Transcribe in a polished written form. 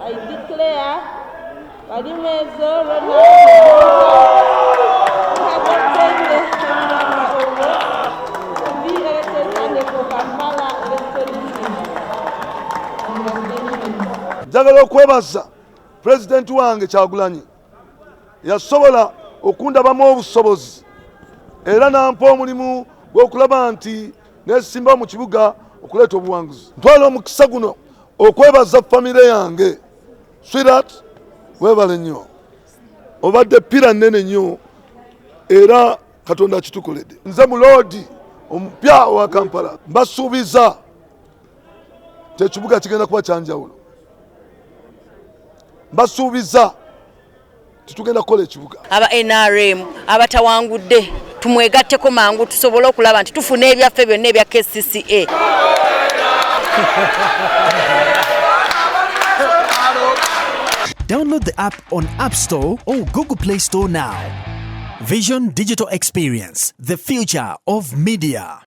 I declare Balimwezo to be elected candidate for Kampala election. Njagala okwebaza President wange Kyagulanyi yasobola okundabamu obusobozi era nampa omulimu gw'okulaba nti nesimba mu kibuga okuleeta obuwanguzi. Ntwala omukisa guno okwebaza famire yange. Sweetheart, webale nnyo. Obadde pira nnene nnyo era Katonda akitukoledde. Nze mu Loodi omupya wa Kampala mbasuubiza ekibuga kigenda kuba kyanjawulo. Mbasuubiza titugenda kukola ekibuga. Aba NRM abatawangudde tumwegatteko mangu tusobole okulaba nti tufuna ebyaffe byonna ebya KCCA. Download the app on App Store or Google Play Store now. Vision Digital Experience, the future of media.